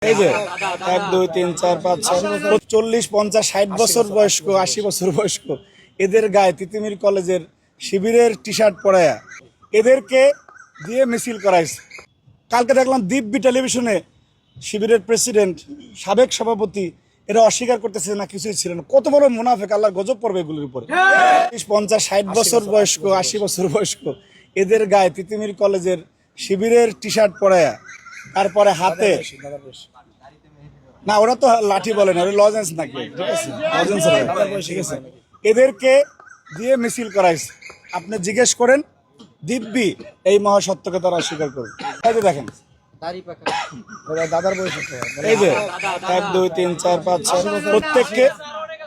এই যে 1 2 3 4 5 6 40 50 60 বছর বয়স্ক 80 বছর বয়স্ক এদের গায়ে তিতুমির কলেজের শিবিরের টি শার্ট পরায়া এদেরকে দিয়ে মিছিল করাইছে। কালকে দেখলাম দিব্যি টেলিভিশনে শিবিরের প্রেসিডেন্ট সাবেক সভাপতি এরা অস্বীকার করতেছে না কিছুই ছিল না। কত বড় মুনাফেক, আল্লাহর গজব পড়বে এগুলোর উপরে। 50 60 বছর বয়স্ক 80 বছর বয়স্ক এদের গায়ে তিতুমির কলেজের শিবিরের টি শার্ট পরায়া তারপরে হাতে না, ওরা তো লাঠি বলে না, ওরা লজেন্স নাকি, ঠিক আছে লজেন্স, ঠিক আছে, এদেরকে দিয়ে মিছিল করাইছে। আপনি জিজ্ঞেস করেন দিব্যি এই মহাসত্যকে তারা অস্বীকার করবে। এই যে দেখেন দাদার বয়স, এই যে 1 2 3 4 5 6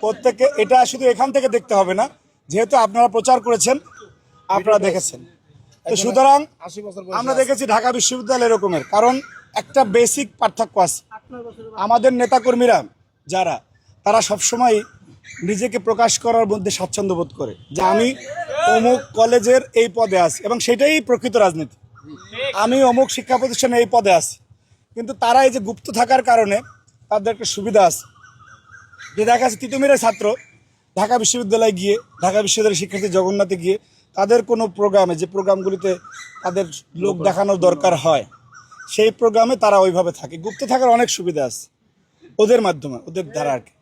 প্রত্যেককে এটা শুধু এখান থেকে দেখতে হবে না, যেহেতু আপনারা প্রচার করেছেন আপনারা দেখেছেন। তো সুতরাং আমরা দেখেছি ঢাকা বিশ্ববিদ্যালয় এরকমের, কারণ একটা বেসিক পার্থক্য আছে। আমাদের নেতাকর্মীরা যারা তারা সবসময় নিজেকে প্রকাশ করার মধ্যে স্বাচ্ছন্দ্য বোধ করে যে আমি অমুক কলেজের এই পদে আছি, এবং সেটাই প্রকৃত রাজনীতি। আমি অমুক শিক্ষা প্রতিষ্ঠানে এই পদে আছি, কিন্তু তারা এই যে গুপ্ত থাকার কারণে তাদের একটা সুবিধা আছে যে দেখা যাচ্ছে তিতুমিরের ছাত্র ঢাকা বিশ্ববিদ্যালয়ে গিয়ে, ঢাকা বিশ্ববিদ্যালয়ের শিক্ষার্থী জগন্নাথে গিয়ে তাদের কোনো প্রোগ্রামে, যে প্রোগ্রামগুলিতে তাদের লোক দেখানোর দরকার হয় সেই প্রোগ্রামে তারা ওইভাবে থাকে। গুপ্ত থাকার অনেক সুবিধা আছে ওদের মাধ্যমে, ওদের দ্বারা আর কি।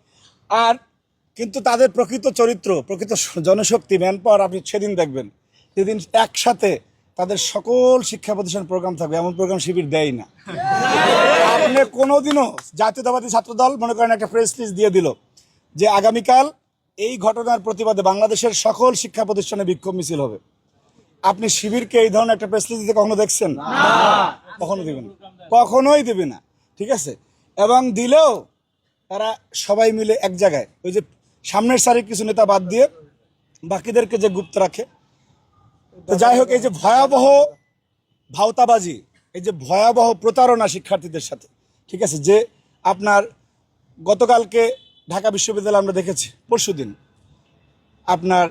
আর কিন্তু তাদের প্রকৃত চরিত্র, প্রকৃত জনশক্তি, ম্যান পাওয়ার আপনি সেদিন দেখবেন যেদিন একসাথে তাদের সকল শিক্ষা প্রতিষ্ঠান প্রোগ্রাম থাকবে। এমন প্রোগ্রাম শিবির দেয় না। আপনি কোনোদিনও জাতীয়তাবাদী ছাত্রদল মনে করেন একটা প্রেস লিস্ট দিয়ে দিল যে আগামীকাল এই ঘটনার প্রতিবাদে বাংলাদেশের সকল শিক্ষা প্রতিষ্ঠানে বিক্ষোভ মিছিল হবে, আপনি শিবিরকে এই ধরনের একটা প্রেস লিস্ট দিতে কখনো দেখছেন? কখনো দিবেন, কখনোই দিবে না, ঠিক আছে। এবং দিলেও তারা সবাই মিলে এক জায়গায়, ওই যে সামনের সারির কিছু নেতা বাদ দিয়ে বাকিদেরকে যে গুপ্ত রাখে। তো যাই হোক, এই যে ভয়াবহ ভাওতাবাজি, এই যে ভয়াবহ প্রতারণা শিক্ষার্থীদের সাথে, ঠিক আছে, যে আপনার গতকালকে ঢাকা বিশ্ববিদ্যালয়ে আমরা দেখেছি, পরশুদিন আপনার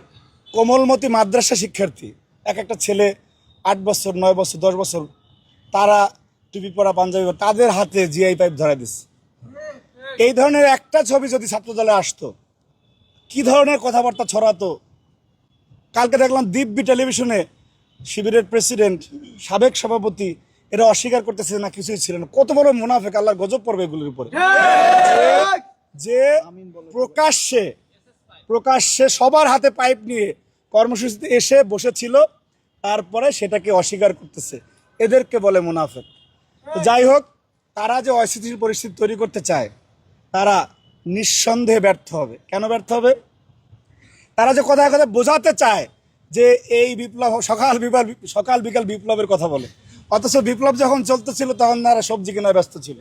কোমলমতি মাদ্রাসা শিক্ষার্থী এক একটা ছেলে 8 বছর 9 বছর 10 বছর, তারা টুপি পরা পাঞ্জাবি পরা, তাদের হাতে জিআই পাইপ ধরাই দিচ্ছে। এই ধরনের একটা ছবি যদি ছাত্রদলে আসতো, কি ধরনের কথাবার্তা ছড়াতো। কালকে দেখলাম দিব্যি টেলিভিশনে শিবিরের প্রেসিডেন্ট সাবেক সভাপতি এরা অস্বীকার করতেছে না কিছুই ছিল না। কত বড় মুনাফেক, আল্লাহর গজব পড়বে এগুলোর উপরে। যে প্রকাশ্যে সবার হাতে পাইপ নিয়ে কর্মসূচিতে এসে বসেছিল, তারপরে সেটাকে অস্বীকার করতেছে, এদেরকে বলে মুনাফেক। তো যাই হোক, তারা যে অস্থিতিশীল পরিস্থিতি তৈরি করতে চায় তারা নিঃসন্দেহে ব্যর্থ হবে। কেন ব্যর্থ হবে? তারা যে কথায় কথায় বোঝাতে চায় যে এই বিপ্লব সকাল বিকাল বিপ্লবের কথা বলে, অথচ বিপ্লব যখন চলতেছিল তখন তারা সবজি কেনায় ব্যস্ত ছিল।